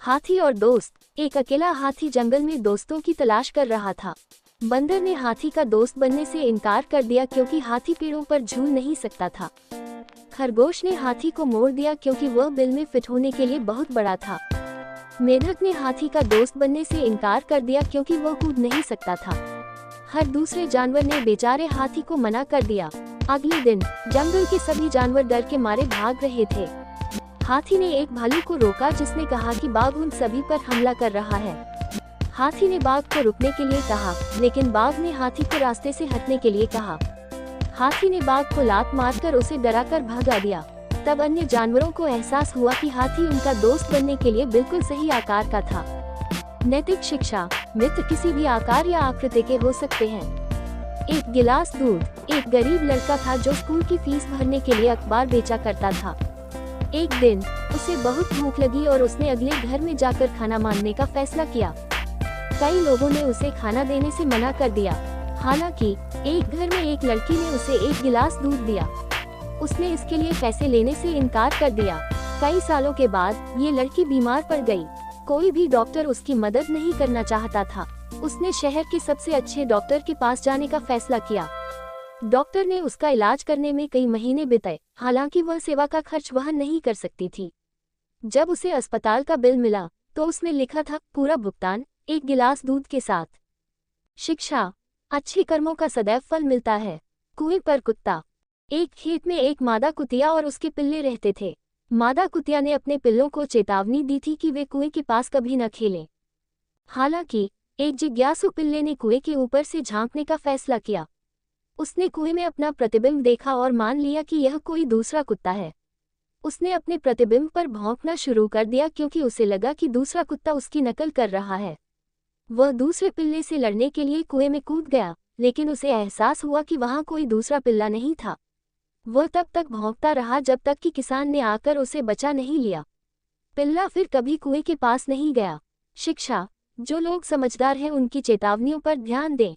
हाथी और दोस्त। एक अकेला हाथी जंगल में दोस्तों की तलाश कर रहा था। बंदर ने हाथी का दोस्त बनने से इनकार कर दिया क्योंकि हाथी पेड़ों पर झूल नहीं सकता था। खरगोश ने हाथी को मोड़ दिया क्योंकि वह बिल में फिट होने के लिए बहुत बड़ा था। मेढक ने हाथी का दोस्त बनने से इनकार कर दिया क्योंकि वह कूद नहीं सकता था। हर दूसरे जानवर ने बेचारे हाथी को मना कर दिया। अगले दिन जंगल के सभी जानवर डर के मारे भाग रहे थे। हाथी ने एक भालू को रोका जिसने कहा कि बाघ उन सभी पर हमला कर रहा है। हाथी ने बाघ को रुकने के लिए कहा, लेकिन बाघ ने हाथी को रास्ते से हटने के लिए कहा। हाथी ने बाघ को लात मारकर उसे डराकर भगा दिया। तब अन्य जानवरों को एहसास हुआ कि हाथी उनका दोस्त बनने के लिए बिल्कुल सही आकार का था। नैतिक शिक्षा। मित्र किसी भी आकार या आकृति के हो सकते हैं। एक गिलास दूध। एक गरीब लड़का था जो स्कूल की फीस भरने के लिए अखबार बेचा करता था। एक दिन उसे बहुत भूख लगी और उसने अगले घर में जाकर खाना मांगने का फैसला किया। कई लोगों ने उसे खाना देने से मना कर दिया। हालांकि एक घर में एक लड़की ने उसे एक गिलास दूध दिया। उसने इसके लिए पैसे लेने से इनकार कर दिया। कई सालों के बाद ये लड़की बीमार पड़ गई। कोई भी डॉक्टर उसकी मदद नहीं करना चाहता था। उसने शहर के सबसे अच्छे डॉक्टर के पास जाने का फैसला किया। डॉक्टर ने उसका इलाज करने में कई महीने बिताए, हालांकि वह सेवा का खर्च वहन नहीं कर सकती थी। जब उसे अस्पताल का बिल मिला तो उसमें लिखा था पूरा भुगतान एक गिलास दूध के साथ। शिक्षा। अच्छे कर्मों का सदैव फल मिलता है। कुएं पर कुत्ता। एक खेत में एक मादा कुतिया और उसके पिल्ले रहते थे। मादा कुतिया ने अपने पिल्लों को चेतावनी दी थी कि वे कुएं के पास कभी न खेलें। हालांकि एक जिज्ञासु पिल्ले ने कुएं के ऊपर से झांकने का फैसला किया। उसने कुएं में अपना प्रतिबिंब देखा और मान लिया कि यह कोई दूसरा कुत्ता है। उसने अपने प्रतिबिंब पर भौंकना शुरू कर दिया क्योंकि उसे लगा कि दूसरा कुत्ता उसकी नकल कर रहा है। वह दूसरे पिल्ले से लड़ने के लिए कुएं में कूद गया, लेकिन उसे एहसास हुआ कि वहां कोई दूसरा पिल्ला नहीं था। वह तब तक भौंकता रहा जब तक कि किसान ने आकर उसे बचा नहीं लिया। पिल्ला फिर कभी कुएं के पास नहीं गया। शिक्षा। जो लोग समझदार हैं उनकी चेतावनियों पर ध्यान दें।